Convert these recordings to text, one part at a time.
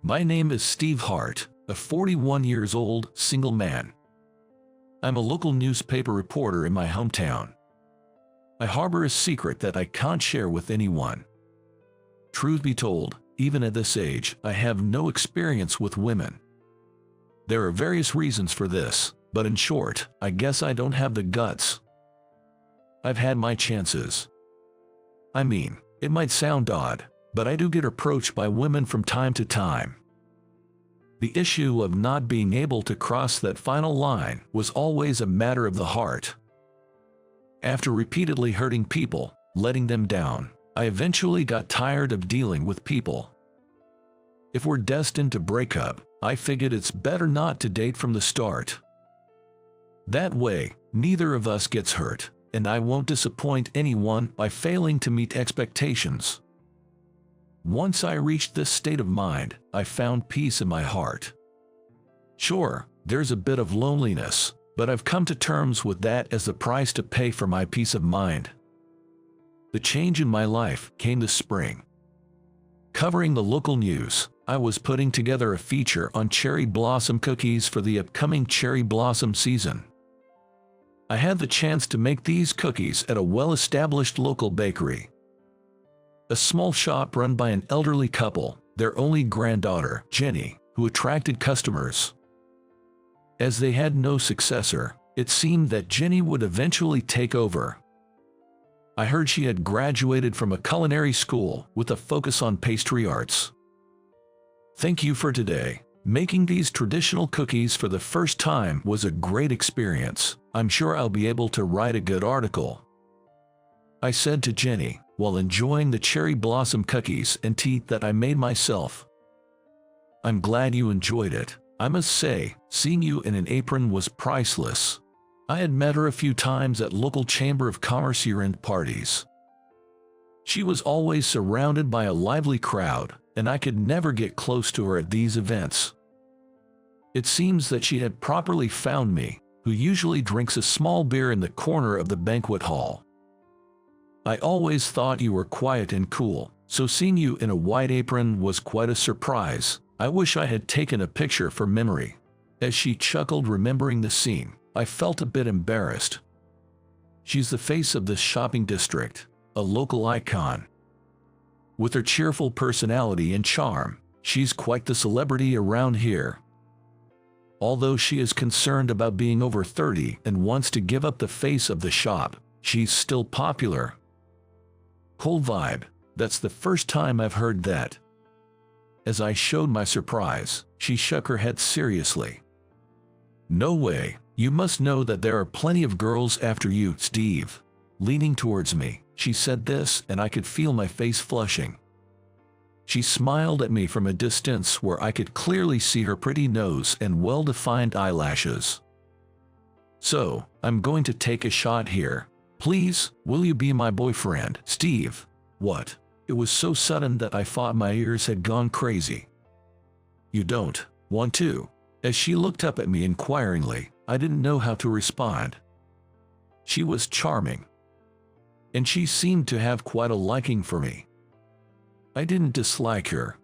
My name is Steve Hart, a 41 years old, single man. I'm a local newspaper reporter in my hometown. I harbor a secret that I can't share with anyone. Truth be told, even at this age, I have no experience with women. There are various reasons for this, but in short, I guess I don't have the guts. I've had my chances. I mean, it might sound odd, but I do get approached by women from time to time. The issue of not being able to cross that final line was always a matter of the heart. After repeatedly hurting people, letting them down, I eventually got tired of dealing with people. If we're destined to break up, I figured it's better not to date from the start. That way, neither of us gets hurt, and I won't disappoint anyone by failing to meet expectations. Once I reached this state of mind, I found peace in my heart. Sure, there's a bit of loneliness, but I've come to terms with that as the price to pay for my peace of mind. The change in my life came this spring. Covering the local news, I was putting together a feature on cherry blossom cookies for the upcoming cherry blossom season. I had the chance to make these cookies at a well-established local bakery. A small shop run by an elderly couple, their only granddaughter, Jenny, who attracted customers. As they had no successor, it seemed that Jenny would eventually take over. I heard she had graduated from a culinary school with a focus on pastry arts. Thank you for today. Making these traditional cookies for the first time was a great experience. I'm sure I'll be able to write a good article, I said to Jenny, while enjoying the cherry blossom cookies and tea that I made myself. I'm glad you enjoyed it. I must say, seeing you in an apron was priceless. I had met her a few times at local Chamber of Commerce year-end parties. She was always surrounded by a lively crowd, and I could never get close to her at these events. It seems that she had properly found me, who usually drinks a small beer in the corner of the banquet hall. I always thought you were quiet and cool, so seeing you in a white apron was quite a surprise. I wish I had taken a picture for memory. As she chuckled remembering the scene, I felt a bit embarrassed. She's the face of this shopping district, a local icon. With her cheerful personality and charm, she's quite the celebrity around here. Although she is concerned about being over 30 and wants to give up the face of the shop, she's still popular. Cool vibe, that's the first time I've heard that. As I showed my surprise, she shook her head seriously. No way, you must know that there are plenty of girls after you, Steve. Leaning towards me, she said this, and I could feel my face flushing. She smiled at me from a distance where I could clearly see her pretty nose and well-defined eyelashes. So, I'm going to take a shot here. Please, will you be my boyfriend, Steve? What? It was so sudden that I thought my ears had gone crazy. You don't want to? As she looked up at me inquiringly, I didn't know how to respond. She was charming, and she seemed to have quite a liking for me. I didn't dislike her.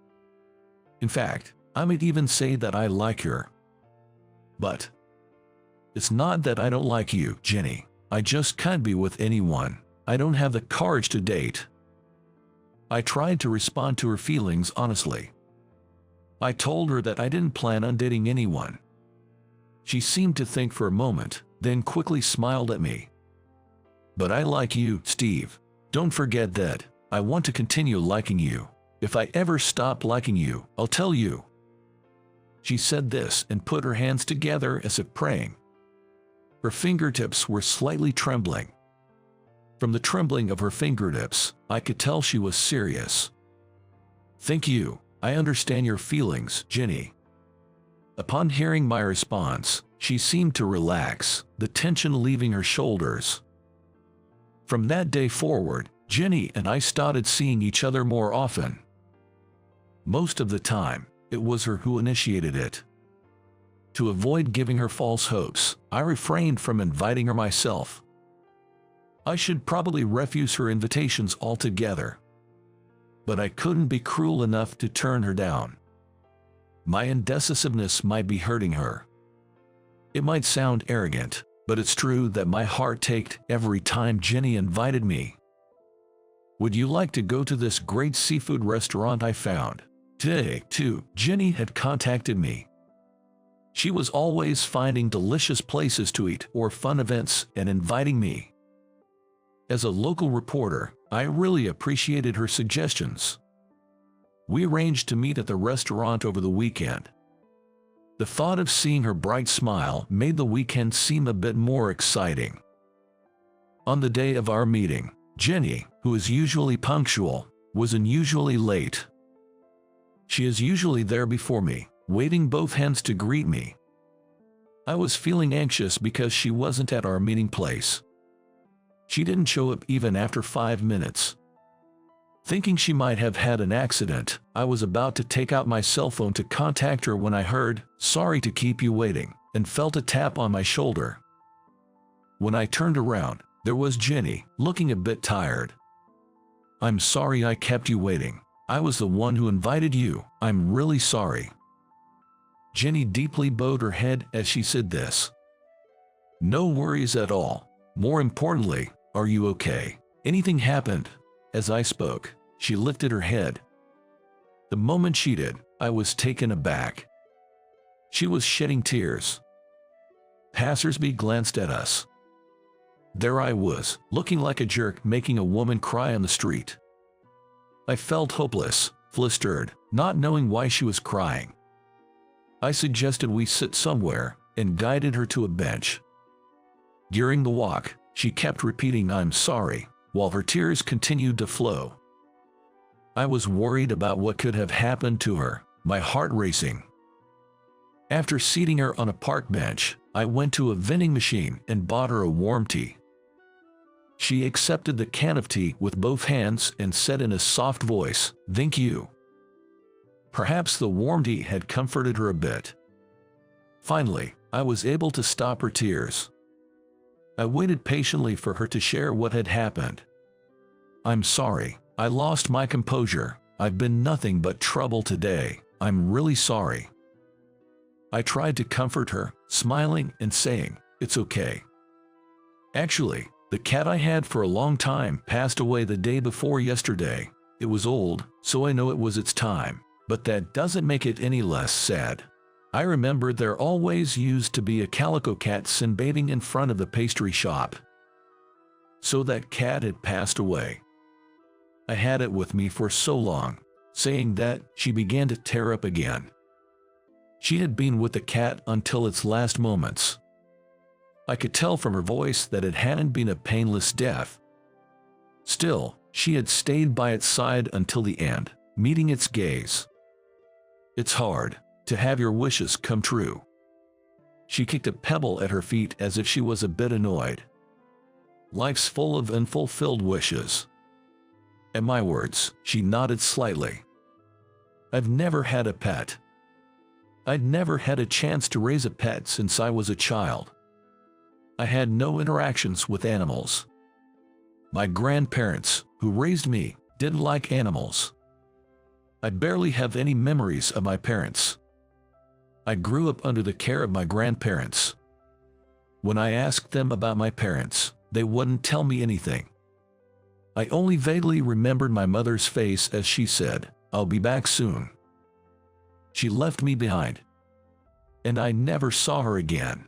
In fact, I might even say that I like her. But it's not that I don't like you, Jenny. I just can't be with anyone. I don't have the courage to date. I tried to respond to her feelings honestly. I told her that I didn't plan on dating anyone. She seemed to think for a moment, then quickly smiled at me. But I like you, Steve. Don't forget that. I want to continue liking you. If I ever stop liking you, I'll tell you. She said this and put her hands together as if praying. Her fingertips were slightly trembling. From the trembling of her fingertips, I could tell she was serious. Thank you. I understand your feelings, Jenny. Upon hearing my response, she seemed to relax, the tension leaving her shoulders. From that day forward, Jenny and I started seeing each other more often. Most of the time, it was her who initiated it. To avoid giving her false hopes, I refrained from inviting her myself. I should probably refuse her invitations altogether. But I couldn't be cruel enough to turn her down. my indecisiveness might be hurting her. It might sound arrogant, but it's true that my heart ached every time Jenny invited me. Would you like to go to this great seafood restaurant I found? Today, too, Jenny had contacted me. She was always finding delicious places to eat or fun events and inviting me. As a local reporter, I really appreciated her suggestions. We arranged to meet at the restaurant over the weekend. The thought of seeing her bright smile made the weekend seem a bit more exciting. On the day of our meeting, Jenny, who is usually punctual, was unusually late. She is usually there before me, waving both hands to greet me. I was feeling anxious because she wasn't at our meeting place. She didn't show up even after 5 minutes. Thinking she might have had an accident, I was about to take out my cell phone to contact her when I heard, "Sorry to keep you waiting," and felt a tap on my shoulder. When I turned around, there was Jenny, looking a bit tired. "I'm sorry I kept you waiting. I was the one who invited you. I'm really sorry." Jenny deeply bowed her head as she said this. "No worries at all. More importantly, are you okay? Anything happened?" As I spoke, she lifted her head. The moment she did, I was taken aback. She was shedding tears. Passersby glanced at us. There I was, looking like a jerk, making a woman cry on the street. I felt hopeless, flustered, not knowing why she was crying. I suggested we sit somewhere, and guided her to a bench. During the walk, she kept repeating "I'm sorry," while her tears continued to flow. I was worried about what could have happened to her, my heart racing. After seating her on a park bench, I went to a vending machine and bought her a warm tea. She accepted the can of tea with both hands and said in a soft voice, "Thank you." Perhaps the warm tea had comforted her a bit. Finally, I was able to stop her tears. I waited patiently for her to share what had happened. "I'm sorry, I lost my composure. I've been nothing but trouble today. I'm really sorry." I tried to comfort her, smiling and saying, "It's okay. Actually, the cat I had for a long time passed away the day before yesterday. It was old, so I know it was its time, but that doesn't make it any less sad. I remember there always used to be a calico cat sunbathing in front of the pastry shop. So that cat had passed away. I had it with me for so long." Saying that, she began to tear up again. She had been with the cat until its last moments. I could tell from her voice that it hadn't been a painless death. Still, she had stayed by its side until the end, meeting its gaze. It's hard to have your wishes come true. She kicked a pebble at her feet as if she was a bit annoyed. Life's full of unfulfilled wishes. At my words, she nodded slightly. I've never had a pet. I'd never had a chance to raise a pet since I was a child. I had no interactions with animals. My grandparents, who raised me, didn't like animals. I barely have any memories of my parents. I grew up under the care of my grandparents. When I asked them about my parents, they wouldn't tell me anything. I only vaguely remembered my mother's face as she said, "I'll be back soon." She left me behind, and I never saw her again.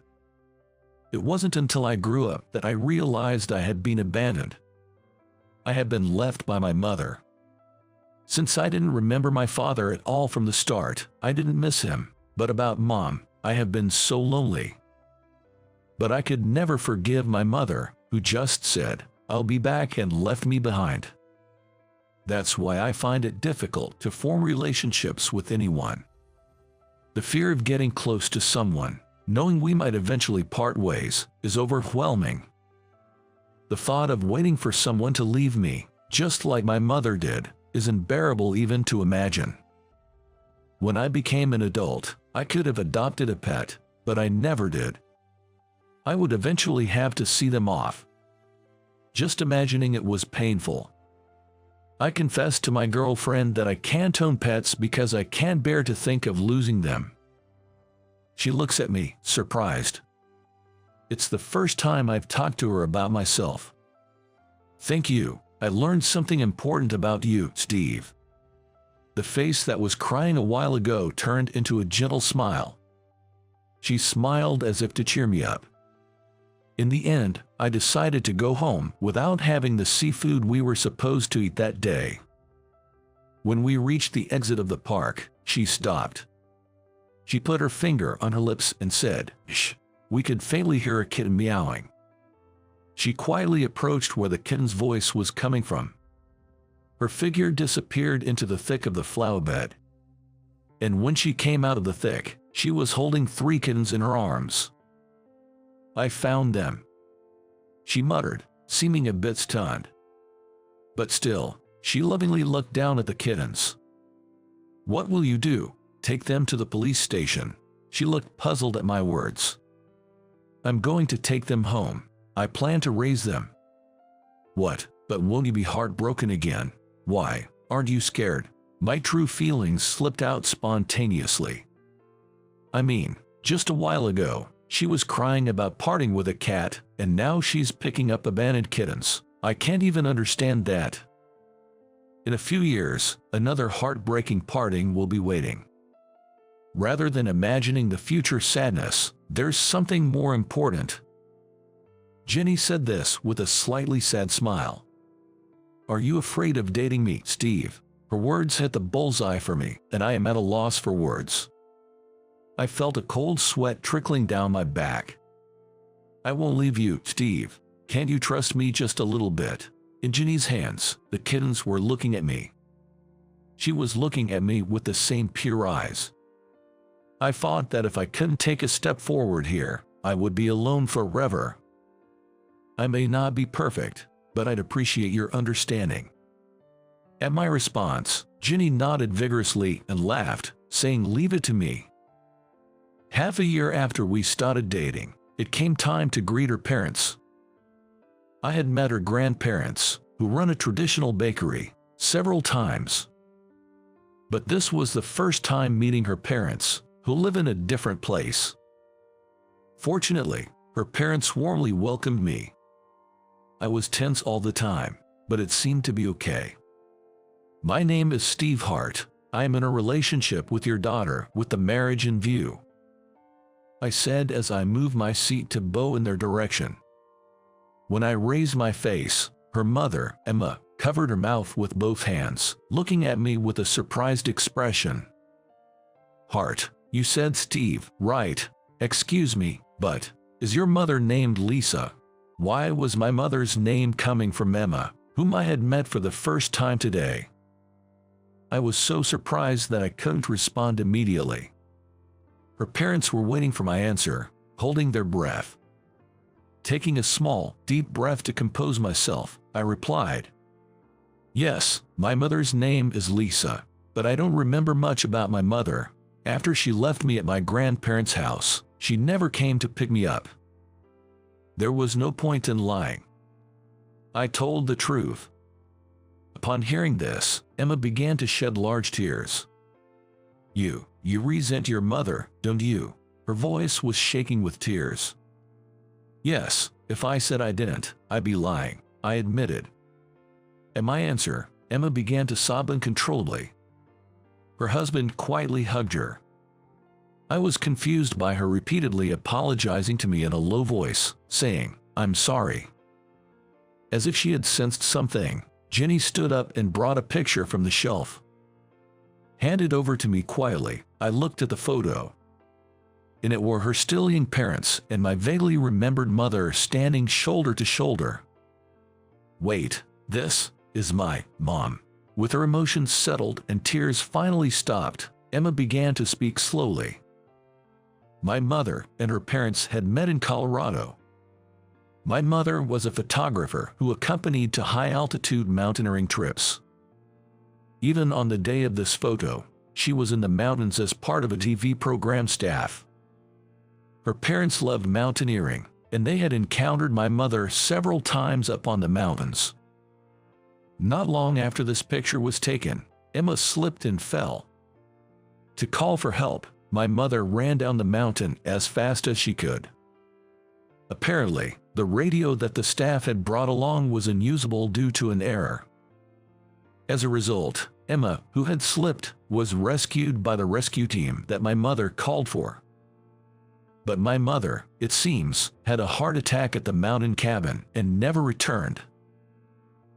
It wasn't until I grew up that I realized I had been abandoned. I had been left by my mother. Since I didn't remember my father at all from the start, I didn't miss him. But about Mom, I have been so lonely. But I could never forgive my mother, who just said, "I'll be back," and left me behind. That's why I find it difficult to form relationships with anyone. The fear of getting close to someone, knowing we might eventually part ways, is overwhelming. The thought of waiting for someone to leave me, just like my mother did, is unbearable even to imagine. When I became an adult, I could have adopted a pet, but I never did. I would eventually have to see them off. Just imagining it was painful. I confessed to my girlfriend that I can't own pets because I can't bear to think of losing them. She looks at me, surprised. It's the first time I've talked to her about myself. Thank you. I learned something important about you, Steve. The face that was crying a while ago turned into a gentle smile. She smiled as if to cheer me up. In the end, I decided to go home without having the seafood we were supposed to eat that day. When we reached the exit of the park, she stopped. She put her finger on her lips and said, "Shh." We could faintly hear a kitten meowing. She quietly approached where the kitten's voice was coming from. Her figure disappeared into the thick of the flower bed. And when she came out of the thick, she was holding 3 kittens in her arms. "I found them," she muttered, seeming a bit stunned. But still, she lovingly looked down at the kittens. "What will you do? Take them to the police station?" She looked puzzled at my words. "I'm going to take them home. I plan to raise them." "What? But won't you be heartbroken again? Why, aren't you scared?" My true feelings slipped out spontaneously. I mean, just a while ago, she was crying about parting with a cat, and now she's picking up abandoned kittens. I can't even understand that. In a few years, another heartbreaking parting will be waiting. Rather than imagining the future sadness, there's something more important. Jenny said this with a slightly sad smile. "Are you afraid of dating me, Steve?" Her words hit the bullseye for me, and I am at a loss for words. I felt a cold sweat trickling down my back. "I won't leave you, Steve. Can't you trust me just a little bit?" In Jenny's hands, the kittens were looking at me. She was looking at me with the same pure eyes. I thought that if I couldn't take a step forward here, I would be alone forever. "I may not be perfect, but I'd appreciate your understanding." At my response, Jenny nodded vigorously and laughed, saying, "Leave it to me." Half a year after we started dating, it came time to greet her parents. I had met her grandparents, who run a traditional bakery, several times. But this was the first time meeting her parents, who live in a different place. Fortunately, her parents warmly welcomed me. I was tense all the time, but it seemed to be okay. "My name is Steve Hart. I am in a relationship with your daughter with the marriage in view," I said as I moved my seat to bow in their direction. When I raised my face, her mother, Emma, covered her mouth with both hands, looking at me with a surprised expression. "Hart, you said Steve, right? Excuse me, but is your mother named Lisa?" Why was my mother's name coming from Emma, whom I had met for the first time today? I was so surprised that I couldn't respond immediately. Her parents were waiting for my answer, holding their breath. Taking a small, deep breath to compose myself, I replied, "Yes, my mother's name is Lisa, but I don't remember much about my mother. After she left me at my grandparents' house, she never came to pick me up." There was no point in lying. I told the truth. Upon hearing this, Emma began to shed large tears. You resent your mother, don't you?" Her voice was shaking with tears. "Yes, if I said I didn't, I'd be lying," I admitted. At my answer, Emma began to sob uncontrollably. Her husband quietly hugged her. I was confused by her repeatedly apologizing to me in a low voice, saying, "I'm sorry." As if she had sensed something, Jenny stood up and brought a picture from the shelf. Handed over to me quietly, I looked at the photo. In it were her still young parents and my vaguely remembered mother standing shoulder to shoulder. "Wait, this is my mom." With her emotions settled and tears finally stopped, Emma began to speak slowly. My mother and her parents had met in Colorado. My mother was a photographer who accompanied to high-altitude mountaineering trips. Even on the day of this photo, she was in the mountains as part of a TV program staff. Her parents loved mountaineering, and they had encountered my mother several times up on the mountains. Not long after this picture was taken, Emma slipped and fell. To call for help, my mother ran down the mountain as fast as she could. Apparently, the radio that the staff had brought along was unusable due to an error. As a result, Emma, who had slipped, was rescued by the rescue team that my mother called for. But my mother, it seems, had a heart attack at the mountain cabin and never returned.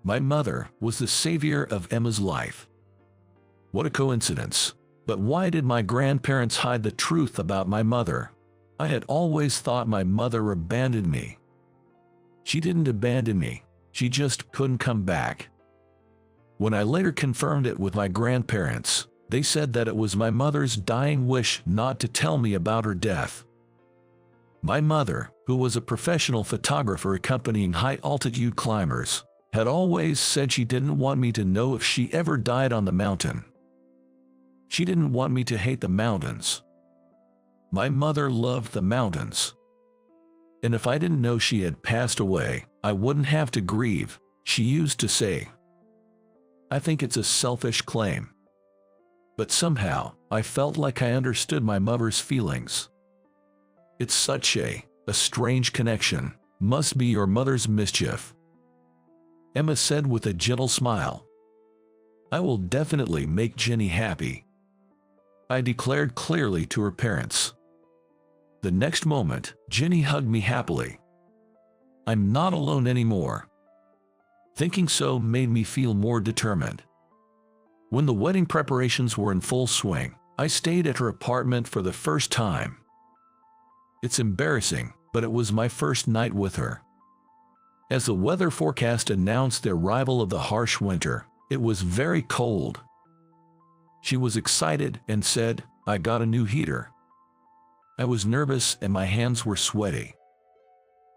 My mother was the savior of Emma's life. What a coincidence. But why did my grandparents hide the truth about my mother? I had always thought my mother abandoned me. She didn't abandon me, she just couldn't come back. When I later confirmed it with my grandparents, they said that it was my mother's dying wish not to tell me about her death. My mother, who was a professional photographer accompanying high-altitude climbers, had always said she didn't want me to know if she ever died on the mountain. She didn't want me to hate the mountains. My mother loved the mountains. And if I didn't know she had passed away, I wouldn't have to grieve, she used to say. I think it's a selfish claim. But somehow, I felt like I understood my mother's feelings. It's such a strange connection. Must be your mother's mischief. Emma said with a gentle smile. I will definitely make Jenny happy, I declared clearly to her parents. The next moment, Jenny hugged me happily. I'm not alone anymore. Thinking so made me feel more determined. When the wedding preparations were in full swing, I stayed at her apartment for the first time. It's embarrassing, but it was my first night with her. As the weather forecast announced the arrival of the harsh winter, it was very cold. She was excited and said, I got a new heater. I was nervous and my hands were sweaty.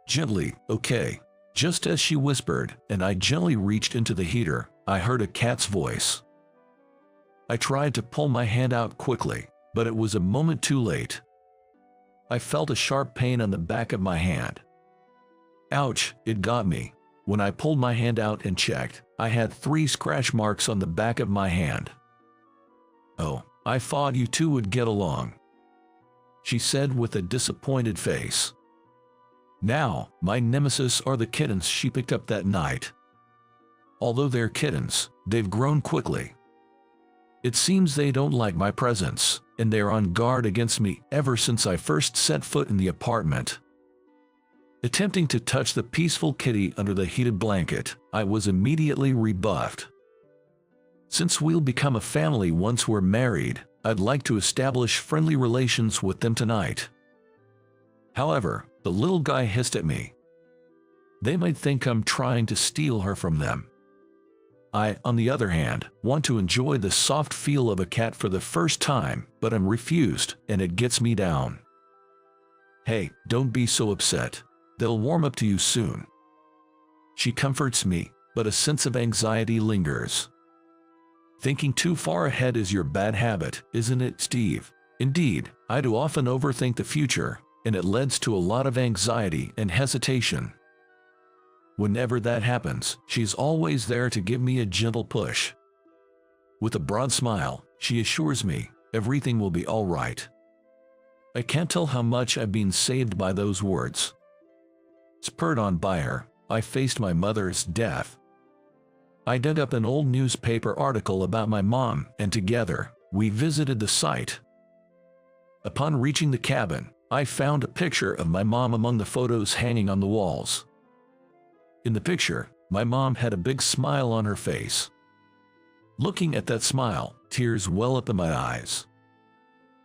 Gently, okay. Just as she whispered, and I gently reached into the heater, I heard a cat's voice. I tried to pull my hand out quickly, but it was a moment too late. I felt a sharp pain on the back of my hand. Ouch, it got me. When I pulled my hand out and checked, I had 3 scratch marks on the back of my hand. Oh, I thought you two would get along, she said with a disappointed face. Now, my nemesis are the kittens she picked up that night. Although they're kittens, they've grown quickly. It seems they don't like my presence, and they're on guard against me ever since I first set foot in the apartment. Attempting to touch the peaceful kitty under the heated blanket, I was immediately rebuffed. Since we'll become a family once we're married, I'd like to establish friendly relations with them tonight. However, the little guy hissed at me. They might think I'm trying to steal her from them. I, on the other hand, want to enjoy the soft feel of a cat for the first time, but I'm refused, and it gets me down. Hey, don't be so upset. They'll warm up to you soon. She comforts me, but a sense of anxiety lingers. Thinking too far ahead is your bad habit, isn't it, Steve? Indeed, I do often overthink the future, and it leads to a lot of anxiety and hesitation. Whenever that happens, she's always there to give me a gentle push. With a broad smile, she assures me, everything will be all right. I can't tell how much I've been saved by those words. Spurred on by her, I faced my mother's death. I dug up an old newspaper article about my mom, and together, we visited the site. Upon reaching the cabin, I found a picture of my mom among the photos hanging on the walls. In the picture, my mom had a big smile on her face. Looking at that smile, tears well up in my eyes.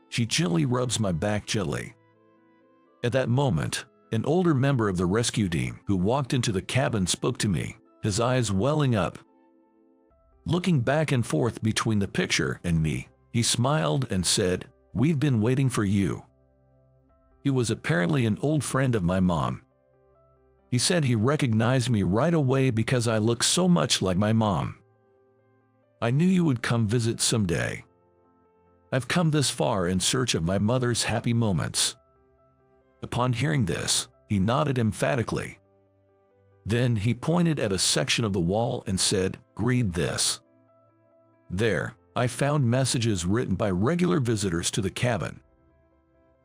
She gently rubs my back gently. At that moment, an older member of the rescue team who walked into the cabin spoke to me, his eyes welling up. Looking back and forth between the picture and me, he smiled and said, "We've been waiting for you." He was apparently an old friend of my mom. He said he recognized me right away because I look so much like my mom. "I knew you would come visit someday. I've come this far in search of my mother's happy moments." Upon hearing this, he nodded emphatically. Then he pointed at a section of the wall and said, Read this. There, I found messages written by regular visitors to the cabin.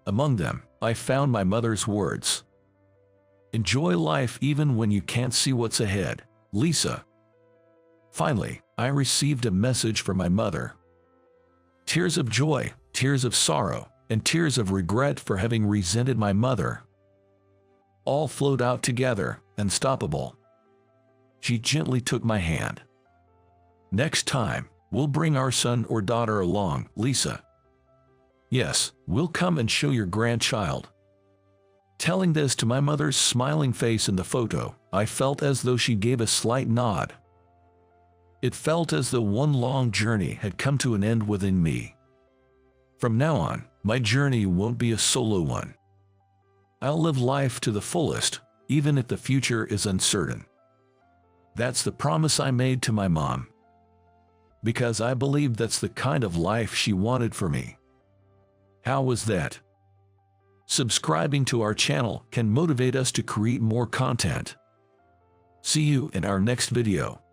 Among them, I found my mother's words. Enjoy life even when you can't see what's ahead, Lisa. Finally, I received a message from my mother. Tears of joy, tears of sorrow, and tears of regret for having resented my mother. All flowed out together, unstoppable. She gently took my hand. Next time, we'll bring our son or daughter along, Lisa. Yes, we'll come and show your grandchild. Telling this to my mother's smiling face in the photo, I felt as though she gave a slight nod. It felt as though one long journey had come to an end within me. From now on, my journey won't be a solo one. I'll live life to the fullest, even if the future is uncertain. That's the promise I made to my mom. Because I believed that's the kind of life she wanted for me. How was that? Subscribing to our channel can motivate us to create more content. See you in our next video.